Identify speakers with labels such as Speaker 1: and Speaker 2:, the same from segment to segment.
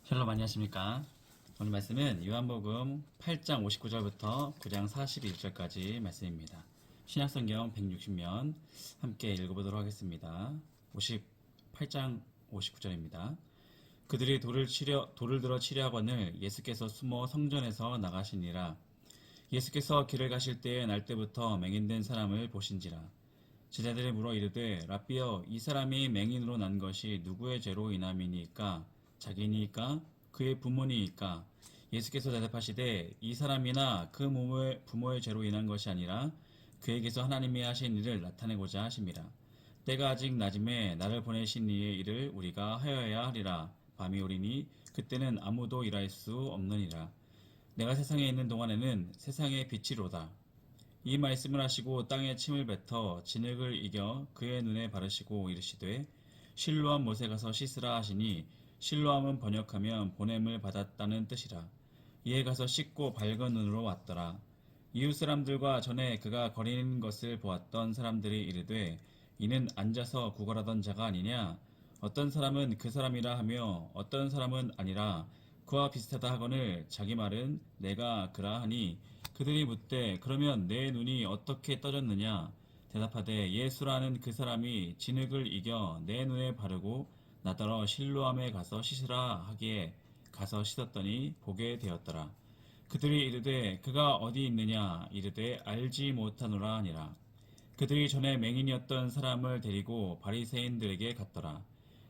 Speaker 1: 샬롬 안녕하십니까. 오늘 말씀은 요한복음 8장 59절부터 9장 41절까지 말씀입니다. 신약성경 160면 함께 읽어보도록 하겠습니다. 8장 59절입니다. 그들이 돌을 들어 치려하거늘 예수께서 숨어 성전에서 나가시니라. 예수께서 길을 가실 때에 날 때부터 맹인된 사람을 보신지라. 제자들이 물어 이르되 랍비여, 이 사람이 맹인으로 난 것이 누구의 죄로 인함이니까? 자기니까? 그의 부모니까? 예수께서 대답하시되 이 사람이나 그 부모의 죄로 인한 것이 아니라 그에게서 하나님이 하신 일을 나타내고자 하심이라. 때가 아직 낮음에 나를 보내신 이의 일을 우리가 하여야 하리라. 밤이 오리니 그때는 아무도 일할 수 없느니라. 내가 세상에 있는 동안에는 세상의 빛이로다. 이 말씀을 하시고 땅에 침을 뱉어 진흙을 이겨 그의 눈에 바르시고 이르시되 실로암 못에 가서 씻으라 하시니, 실로암은 번역하면 보냄을 받았다는 뜻이라. 이에 가서 씻고 밝은 눈으로 왔더라. 이웃 사람들과 전에 그가 거리는 것을 보았던 사람들이 이르되 이는 앉아서 구걸하던 자가 아니냐? 어떤 사람은 그 사람이라 하며 어떤 사람은 아니라 그와 비슷하다 하거늘 자기 말은 내가 그라 하니, 그들이 묻되 그러면 내 눈이 어떻게 떠졌느냐? 대답하되 예수라는 그 사람이 진흙을 이겨 내 눈에 바르고 나더러 실로암에 가서 씻으라 하기에 가서 씻었더니 보게 되었더라. 그들이 이르되 그가 어디 있느냐? 이르되 알지 못하노라 하니라. 그들이 전에 맹인이었던 사람을 데리고 바리새인들에게 갔더라.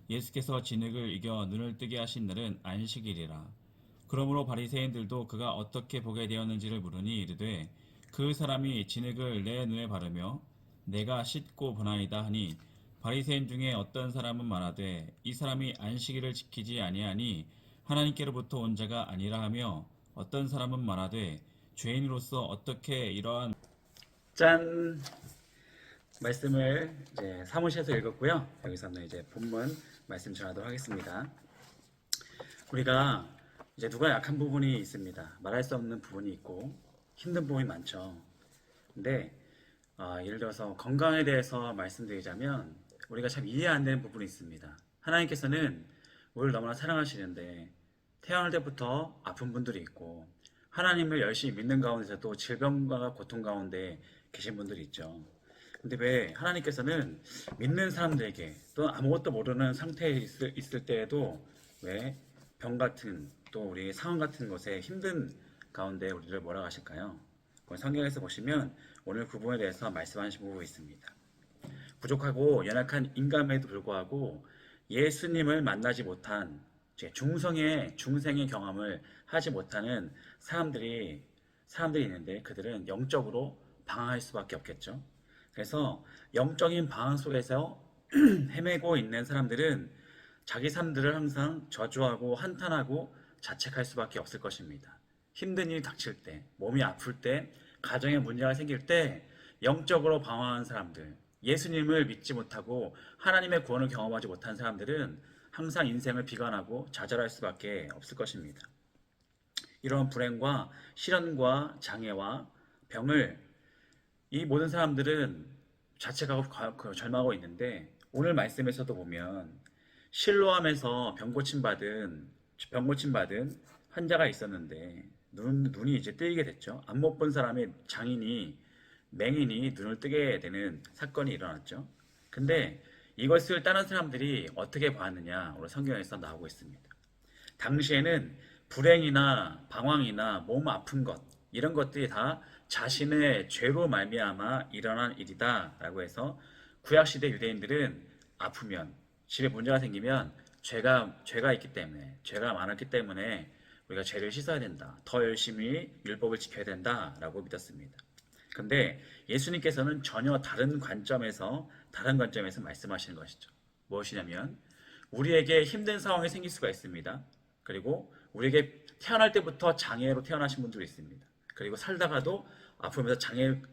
Speaker 1: 예수께서 진흙을 이겨 눈을 뜨게 하신 날은 안식일이라. 그러므로 바리새인들도 그가 어떻게 보게 되었는지를 물으니 이르되 그 사람이 진흙을 내 눈에 바르며 내가 씻고 보나이다 하니, 바리새인 중에 어떤 사람은 말하되 이 사람이 안식일을 지키지 아니하니 하나님께로부터 온 자가 아니라 하며, 어떤 사람은 말하되 죄인으로서 어떻게 이러한 짠 말씀을 이제 사무실에서 읽었고요. 여기서는 이제 본문 말씀 전하도록 하겠습니다. 우리가 이제 누가 약한 부분이 있습니다. 말할 수 없는 부분이 있고 힘든 부분이 많죠. 근데 예를 들어서 건강에 대해서 말씀드리자면 우리가 참 이해 안 되는 부분이 있습니다. 하나님께서는 우리를 너무나 사랑하시는데 태어날 때부터 아픈 분들이 있고, 하나님을 열심히 믿는 가운데서도 질병과 고통 가운데 계신 분들이 있죠. 근데 왜 하나님께서는 믿는 사람들에게 또 아무것도 모르는 상태에 있을 때에도 왜 병 같은 또 우리 상황 같은 것에 힘든 가운데 우리를 뭐라고 하실까요? 성경에서 보시면 오늘 그 부분에 대해서 말씀하신 부분이 있습니다. 부족하고 연약한 인간에도 불구하고 예수님을 만나지 못한 중생의 경험을 하지 못하는 사람들이 있는데, 그들은 영적으로 방황할 수밖에 없겠죠. 그래서 영적인 방황 속에서 헤매고 있는 사람들은 자기 삶들을 항상 저주하고 한탄하고 자책할 수밖에 없을 것입니다. 힘든 일이 닥칠 때, 몸이 아플 때, 가정에 문제가 생길 때 영적으로 방황한 사람들, 예수님을 믿지 못하고 하나님의 구원을 경험하지 못한 사람들은 항상 인생을 비관하고 좌절할 수밖에 없을 것입니다. 이런 불행과 시련과 장애와 병을 이 모든 사람들은 자책하고 절망하고 있는데, 오늘 말씀에서도 보면 실로암에서 병 고침 받은 환자가 있었는데 눈이 이제 뜨이게 됐죠. 안 못 본 사람의 맹인이 눈을 뜨게 되는 사건이 일어났죠. 근데 이것을 다른 사람들이 어떻게 봤느냐, 오늘 성경에서 나오고 있습니다. 당시에는 불행이나 방황이나 몸 아픈 것, 이런 것들이 다 자신의 죄로 말미암아 일어난 일이다 라고 해서, 구약시대 유대인들은 아프면, 집에 문제가 생기면 죄가 있기 때문에, 죄가 많았기 때문에 우리가 죄를 씻어야 된다, 더 열심히 율법을 지켜야 된다 라고 믿었습니다. 근데 예수님께서는 전혀 다른 관점에서 말씀하시는 것이죠. 무엇이냐면 우리에게 힘든 상황이 생길 수가 있습니다. 그리고 우리에게 태어날 때부터 장애로 태어나신 분들이 있습니다. 그리고 살다가도 아프면서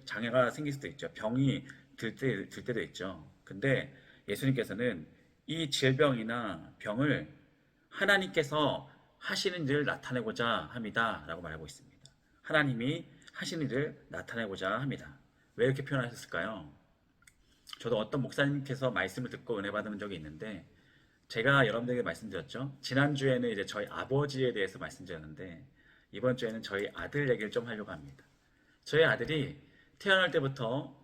Speaker 1: 장애가 생길 수도 있죠. 병이 들 때도 있죠. 근데 예수님께서는 이 질병이나 병을 하나님께서 하시는 일을 나타내고자 합니다 라고 말하고 있습니다. 하나님이 하시는 일을 나타내고자 합니다. 왜 이렇게 표현하셨을까요? 저도 어떤 목사님께서 말씀을 듣고 은혜 받은 적이 있는데, 제가 여러분들에게 말씀드렸죠. 지난주에는 이제 저희 아버지에 대해서 말씀드렸는데 이번 주에는 저희 아들 얘기를 좀 하려고 합니다. 저희 아들이 태어날 때부터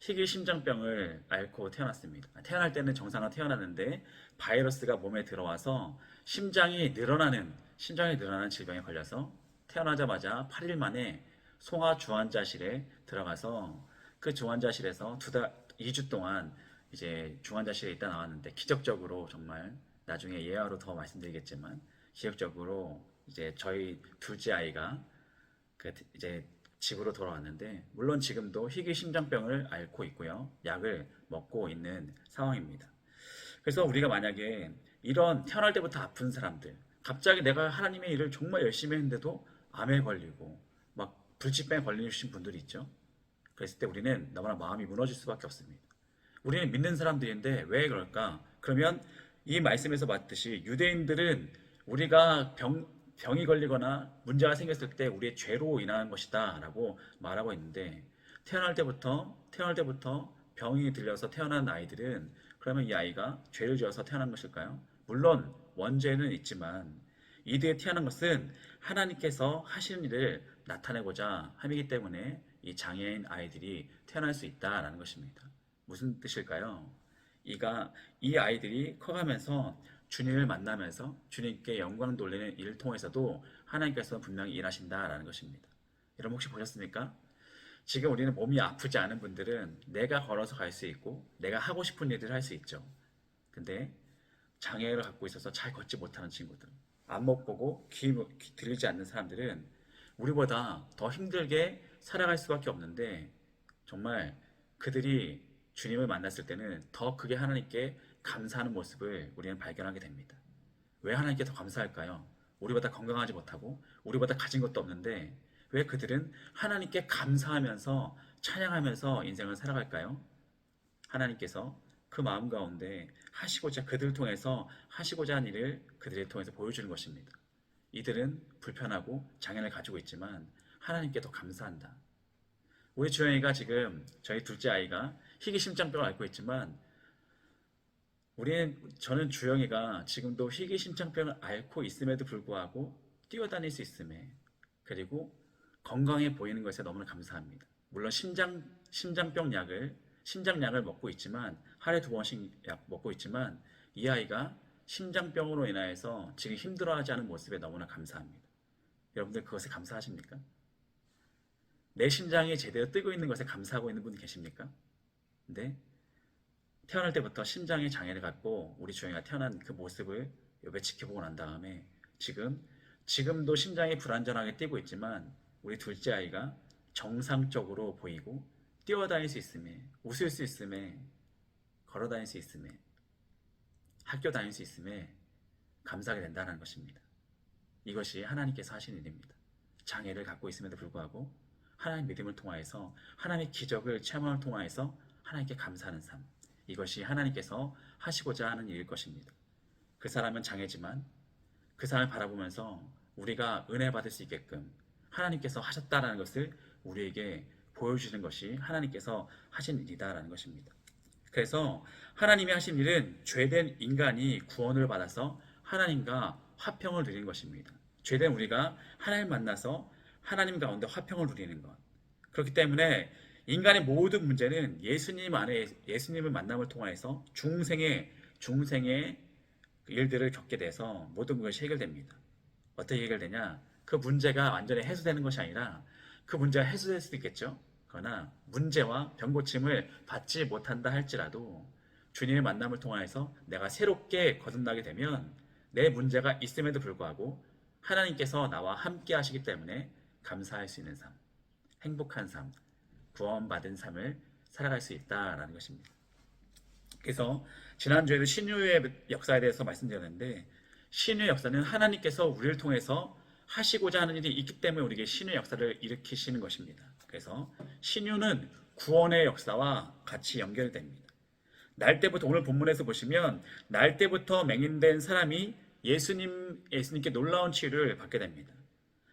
Speaker 1: 희귀 심장병을 앓고 태어났습니다. 태어날 때는 정상화 태어났는데 바이러스가 몸에 들어와서 심장이 늘어나는 질병에 걸려서 태어나자마자 8일 만에 송화 중환자실에 들어가서 그 중환자실에서 2주 동안 이제 중환자실에 있다 나왔는데 기적적으로 정말 나중에 예화로 더 말씀드리겠지만 기적적으로 이제 저희 둘째 아이가 이제 집으로 돌아왔는데 물론 지금도 희귀 심장병을 앓고 있고요. 약을 먹고 있는 상황입니다. 그래서 우리가 만약에 이런 태어날 때부터 아픈 사람들 갑자기 내가 하나님의 일을 정말 열심히 했는데도 암에 걸리고 막 불치병에 걸리신 분들이 있죠. 그랬을 때 우리는 너무나 마음이 무너질 수밖에 없습니다. 우리는 믿는 사람들인데 왜 그럴까? 그러면 이 말씀에서 봤듯이 유대인들은 우리가 병이 걸리거나 문제가 생겼을 때 우리의 죄로 인한 것이다 라고 말하고 있는데 태어날 때부터 병이 들려서 태어난 아이들은 그러면 이 아이가 죄를 지어서 태어난 것일까요? 물론 원죄는 있지만 이들이 태어난 것은 하나님께서 하시는 일을 나타내고자 함이기 때문에 이 장애인 아이들이 태어날 수 있다라는 것입니다. 무슨 뜻일까요? 이 아이들이 커가면서 주님을 만나면서 주님께 영광 돌리는 일을 통해서도 하나님께서 분명히 일하신다라는 것입니다. 여러분 혹시 보셨습니까? 지금 우리는 몸이 아프지 않은 분들은 내가 걸어서 갈 수 있고 내가 하고 싶은 일들을 할 수 있죠. 근데 장애를 갖고 있어서 잘 걷지 못하는 친구들, 안 못 보고 귀 들리지 않는 사람들은 우리보다 더 힘들게 살아갈 수밖에 없는데 정말 그들이 주님을 만났을 때는 더 크게 하나님께 감사하는 모습을 우리는 발견하게 됩니다. 왜 하나님께 더 감사할까요? 우리보다 건강하지 못하고 우리보다 가진 것도 없는데 왜 그들은 하나님께 감사하면서 찬양하면서 인생을 살아갈까요? 하나님께서 그 마음 가운데 그들을 통해서 하시고자 하는 일을 그들을 통해서 보여주는 것입니다. 이들은 불편하고 장애를 가지고 있지만 하나님께 더 감사한다. 우리 주영이가 지금 저희 둘째 아이가 희귀 심장병을 앓고 있지만 저는 주영이가 지금도 희귀 심장병을 앓고 있음에도 불구하고 뛰어다닐 수 있음에 그리고 건강해 보이는 것에 너무나 감사합니다. 물론 심장약을 먹고 있지만 하루에 2번씩 약 먹고 있지만 이 아이가 심장병으로 인하여서 지금 힘들어하지 않은 모습에 너무나 감사합니다. 여러분들 그것에 감사하십니까? 내 심장이 제대로 뛰고 있는 것에 감사하고 있는 분 계십니까? 근데 태어날 때부터 심장에 장애를 갖고 우리 주영이가 태어난 그 모습을 옆에 지켜보고 난 다음에 지금도 심장이 불안전하게 뛰고 있지만 우리 둘째 아이가 정상적으로 보이고 뛰어다닐 수 있음에 웃을 수 있음에 걸어다닐 수 있음에 학교 다닐 수 있음에 감사하게 된다는 것입니다. 이것이 하나님께서 하신 일입니다. 장애를 갖고 있음에도 불구하고 하나님 믿음을 통하여서 하나님의 기적을 체험을 통하여서 하나님께 감사하는 삶, 이것이 하나님께서 하시고자 하는 일일 것입니다. 그 사람은 장애지만 그 사람을 바라보면서 우리가 은혜 받을 수 있게끔 하나님께서 하셨다라는 것을 우리에게 보여주는 것이 하나님께서 하신 일이다라는 것입니다. 그래서 하나님이 하신 일은 죄된 인간이 구원을 받아서 하나님과 화평을 누리는 것입니다. 죄된 우리가 하나님 만나서 하나님 가운데 화평을 누리는 것. 그렇기 때문에 인간의 모든 문제는 예수님을 만남을 통해서 중생의 일들을 겪게 돼서 모든 것이 해결됩니다. 어떻게 해결되냐? 그 문제가 완전히 해소되는 것이 아니라 그 문제가 해소될 수도 있겠죠. 그러나 문제와 병고침을 받지 못한다 할지라도 주님의 만남을 통해서 내가 새롭게 거듭나게 되면 내 문제가 있음에도 불구하고 하나님께서 나와 함께 하시기 때문에 감사할 수 있는 삶, 행복한 삶, 구원받은 삶을 살아갈 수 있다라는 것입니다. 그래서 지난주에도 신유의 역사에 대해서 말씀드렸는데 신유의 역사는 하나님께서 우리를 통해서 하시고자 하는 일이 있기 때문에 우리에게 신유의 역사를 일으키시는 것입니다. 그래서 신유는 구원의 역사와 같이 연결됩니다. 날 때부터 오늘 본문에서 보시면 날 때부터 맹인된 사람이 예수님께 놀라운 치유를 받게 됩니다.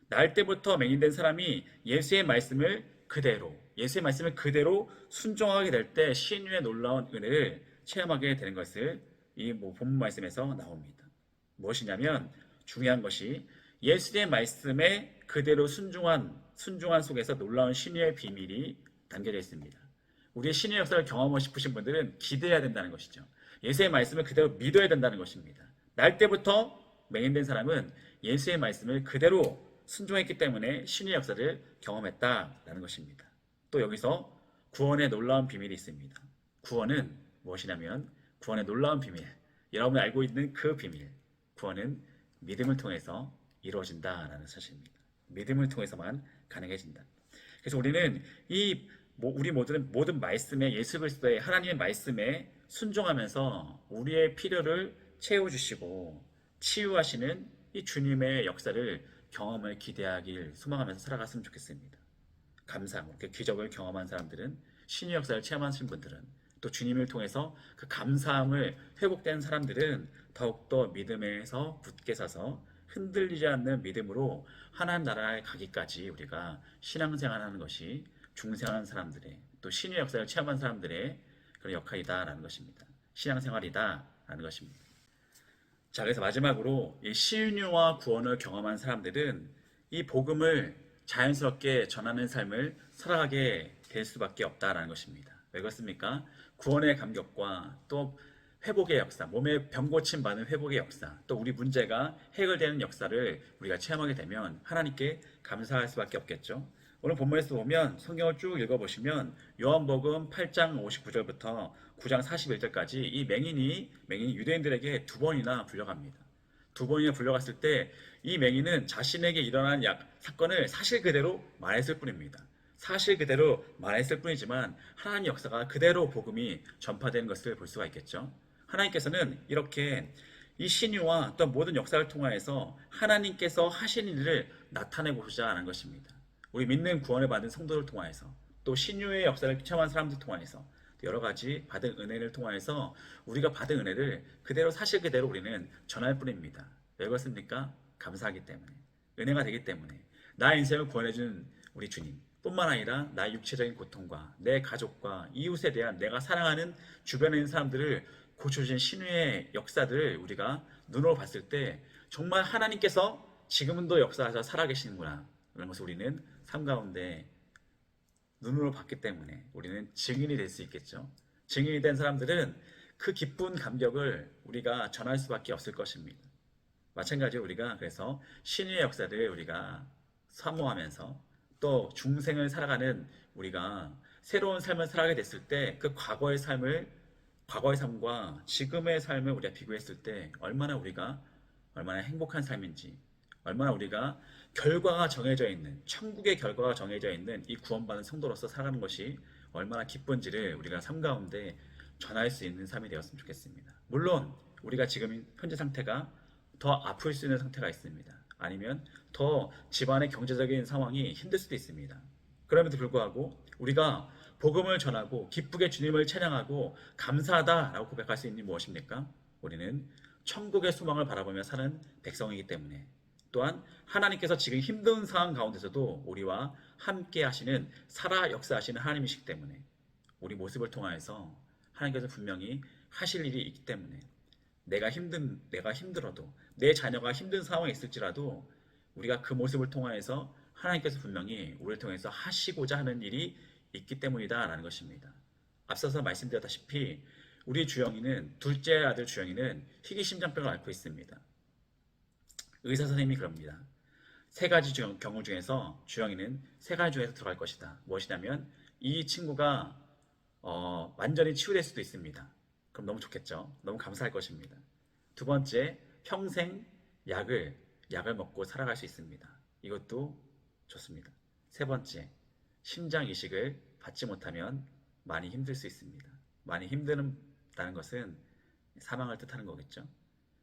Speaker 1: 날 때부터 맹인된 사람이 예수의 말씀을 그대로 순종하게 될 때 신유의 놀라운 은혜를 체험하게 되는 것을 이 본문 말씀에서 나옵니다. 무엇이냐면 중요한 것이 예수의 말씀에 그대로 순종한 속에서 놀라운 신유의 비밀이 담겨져 있습니다. 우리의 신유의 역사를 경험하고 싶으신 분들은 기대해야 된다는 것이죠. 예수의 말씀을 그대로 믿어야 된다는 것입니다. 날 때부터 맹인된 사람은 예수의 말씀을 그대로 순종했기 때문에 신유의 역사를 경험했다라는 것입니다. 또 여기서 구원의 놀라운 비밀이 있습니다. 구원은 무엇이냐면 구원의 놀라운 비밀, 여러분이 알고 있는 그 비밀, 구원은 믿음을 통해서 이루어진다라는 사실입니다. 믿음을 통해서만 가능해진다. 그래서 우리는 우리 모든 말씀에 예수 그리스도의 하나님의 말씀에 순종하면서 우리의 필요를 채워주시고 치유하시는 이 주님의 역사를 경험을 기대하길 소망하면서 살아갔으면 좋겠습니다. 감사함, 그 기적을 경험한 사람들은 신의 역사를 체험하신 분들은 또 주님을 통해서 그 감사함을 회복된 사람들은 더욱더 믿음에서 굳게 서서 흔들리지 않는 믿음으로 하나님 나라에 가기까지 우리가 신앙생활하는 것이 중생하는 사람들의 또 신의 역사를 체험한 사람들의 그런 역할이다라는 것입니다. 신앙생활이다라는 것입니다. 자, 그래서 마지막으로 이 신유와 구원을 경험한 사람들은 이 복음을 자연스럽게 전하는 삶을 살아가게 될 수밖에 없다라는 것입니다. 왜 그렇습니까? 구원의 감격과 또 회복의 역사, 몸의 병 고침 받는 회복의 역사, 또 우리 문제가 해결되는 역사를 우리가 체험하게 되면 하나님께 감사할 수밖에 없겠죠. 오늘 본문에서 보면 성경을 쭉 읽어보시면 요한복음 8장 59절부터 9장 41절까지 이 맹인이 유대인들에게 두 번이나 불려갑니다. 두 번이나 불려갔을 때 이 맹인은 자신에게 일어난 사건을 사실 그대로 말했을 뿐입니다. 사실 그대로 말했을 뿐이지만 하나님의 역사가 그대로 복음이 전파되는 것을 볼 수가 있겠죠. 하나님께서는 이렇게 이 신유와 또 모든 역사를 통하여서 하나님께서 하신 일을 나타내고자 하는 것입니다. 우리 믿는 구원을 받은 성도를 통하여서 또 신유의 역사를 체험한 사람들 통하여서 여러 가지 받은 은혜를 통하여서 우리가 받은 은혜를 그대로 사실 그대로 우리는 전할 뿐입니다. 왜 그렇습니까? 감사하기 때문에, 은혜가 되기 때문에, 나의 인생을 구원해준 우리 주님 뿐만 아니라 나의 육체적인 고통과 내 가족과 이웃에 대한 내가 사랑하는 주변에 있는 사람들을 고쳐주신 신유의 역사들을 우리가 눈으로 봤을 때 정말 하나님께서 지금도 역사하셔 살아계시는구나, 이런 것을 우리는 삶 가운데 눈으로 봤기 때문에 우리는 증인이 될 수 있겠죠. 증인이 된 사람들은 그 기쁜 감격을 우리가 전할 수밖에 없을 것입니다. 마찬가지로 우리가 그래서 신유의 역사를 우리가 사모하면서 또 중생을 살아가는 우리가 새로운 삶을 살아가게 됐을 때 그 과거의 삶과 지금의 삶을 우리가 비교했을 때 얼마나 행복한 삶인지, 얼마나 우리가 결과가 정해져 있는, 천국의 결과가 정해져 있는 이 구원받은 성도로서 살아가는 것이 얼마나 기쁜지를 우리가 삶 가운데 전할 수 있는 삶이 되었으면 좋겠습니다. 물론 우리가 지금 현재 상태가 더 아플 수 있는 상태가 있습니다. 아니면 더 집안의 경제적인 상황이 힘들 수도 있습니다. 그럼에도 불구하고 우리가 복음을 전하고 기쁘게 주님을 찬양하고 감사하다라고 고백할 수 있는 무엇입니까? 우리는 천국의 소망을 바라보며 사는 백성이기 때문에, 또한 하나님께서 지금 힘든 상황 가운데서도 우리와 함께 하시는 살아 역사하시는 하나님이시기 때문에 우리 모습을 통하여서 하나님께서 분명히 하실 일이 있기 때문에 내가 힘들어도 내 자녀가 힘든 상황에 있을지라도 우리가 그 모습을 통하여서 하나님께서 분명히 우리를 통해서 하시고자 하는 일이 있기 때문이다라는 것입니다. 앞서서 말씀드렸다시피 우리 주영이는, 둘째 아들 주영이는 희귀심장병을 앓고 있습니다. 의사 선생님이 그럽니다. 세 가지 경우 중에서 주영이는 세 가지 중에서 들어갈 것이다. 무엇이냐면 이 친구가 완전히 치유될 수도 있습니다. 그럼 너무 좋겠죠. 너무 감사할 것입니다. 두 번째, 평생 약을 먹고 살아갈 수 있습니다. 이것도 좋습니다. 세 번째, 심장 이식을 받지 못하면 많이 힘들 수 있습니다. 많이 힘든다는 것은 사망을 뜻하는 거겠죠.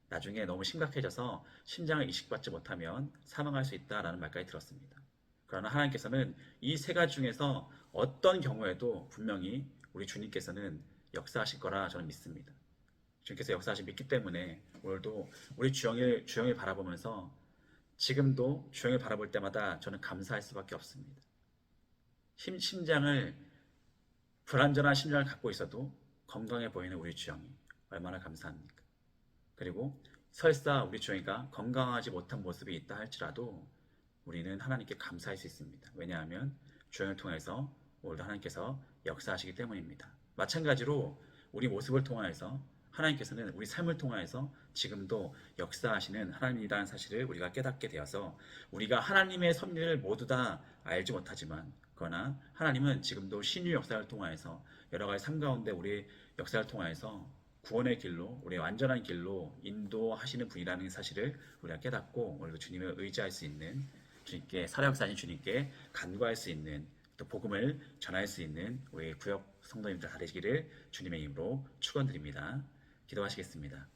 Speaker 1: 나중에 너무 심각해져서 심장을 이식받지 못하면 사망할 수 있다라는 말까지 들었습니다. 그러나 하나님께서는 이 세 가지 중에서 어떤 경우에도 분명히 우리 주님께서는 역사하실 거라 저는 믿습니다. 주님께서 역사하실 믿기 때문에 오늘도 우리 주영을 바라보면서 지금도 주영을 바라볼 때마다 저는 감사할 수밖에 없습니다. 불완전한 심장을 갖고 있어도 건강해 보이는 우리 주영이 얼마나 감사합니까? 그리고 설사 우리 주영이가 건강하지 못한 모습이 있다 할지라도 우리는 하나님께 감사할 수 있습니다. 왜냐하면 주영을 통해서 오늘도 하나님께서 역사하시기 때문입니다. 마찬가지로 우리 모습을 통하여서 하나님께서는 우리 삶을 통하여서 지금도 역사하시는 하나님이라는 사실을 우리가 깨닫게 되어서 우리가 하나님의 섭리를 모두 다 알지 못하지만 그러나 하나님은 지금도 신유 역사를 통하여서 여러 가지 삶 가운데 우리 역사를 통하여서 구원의 길로 우리의 완전한 길로 인도하시는 분이라는 사실을 우리가 깨닫고 오늘도 주님을 의지할 수 있는 주님께 살아역사하신 주님께 간구할 수 있는 또 복음을 전할 수 있는 우리 구역 성도님들 다 되시기를 주님의 이름으로 축원드립니다. 기도하시겠습니다.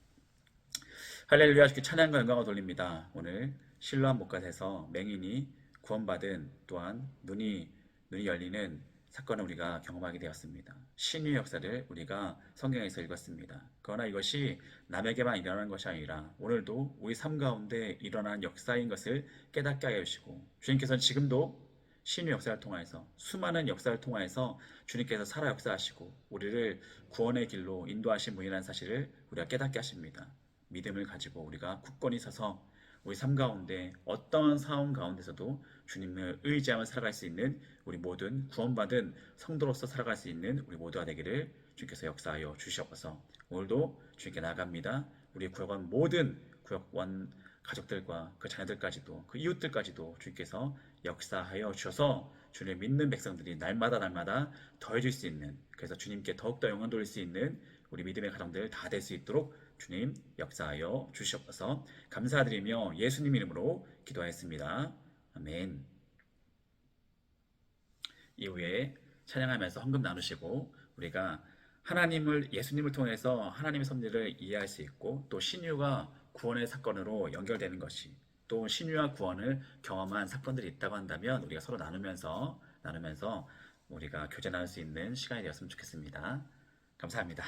Speaker 1: 할렐루야. 주께 찬양과 영광을 돌립니다. 오늘 실로암 목갓에서 맹인이 구원받은 또한 눈이 열리는 사건을 우리가 경험하게 되었습니다. 신유의 역사를 우리가 성경에서 읽었습니다. 그러나 이것이 남에게만 일어나는 것이 아니라 오늘도 우리 삶 가운데 일어난 역사인 것을 깨닫게 하여 주시고 주님께서는 지금도 신유 역사를 통해서 수많은 역사를 통해서 주님께서 살아 역사하시고 우리를 구원의 길로 인도하신 분이라는 사실을 우리가 깨닫게 하십니다. 믿음을 가지고 우리가 굳건히 서서 우리 삶 가운데 어떤 상황 가운데서도 주님을 의지하며 살아갈 수 있는 우리 모든 구원받은 성도로서 살아갈 수 있는 우리 모두가 되기를 주님께서 역사하여 주시옵소서. 오늘도 주님께 나아갑니다. 우리 구역원 모든 구역원 가족들과 그 자녀들까지도 그 이웃들까지도 주님께서 역사하여 주셔서 주님을 믿는 백성들이 날마다 더해질 수 있는, 그래서 주님께 더욱더 영광 돌릴 수 있는 우리 믿음의 가정들 다 될 수 있도록 주님 역사하여 주시옵소서. 감사드리며 예수님 이름으로 기도하였습니다. 아멘. 이후에 찬양하면서 헌금 나누시고 우리가 하나님을 예수님을 통해서 하나님의 섭리를 이해할 수 있고 또 신유가 구원의 사건으로 연결되는 것이 또 신유와 구원을 경험한 사건들이 있다고 한다면 우리가 서로 나누면서 우리가 교제 나눌 수 있는 시간이 되었으면 좋겠습니다. 감사합니다.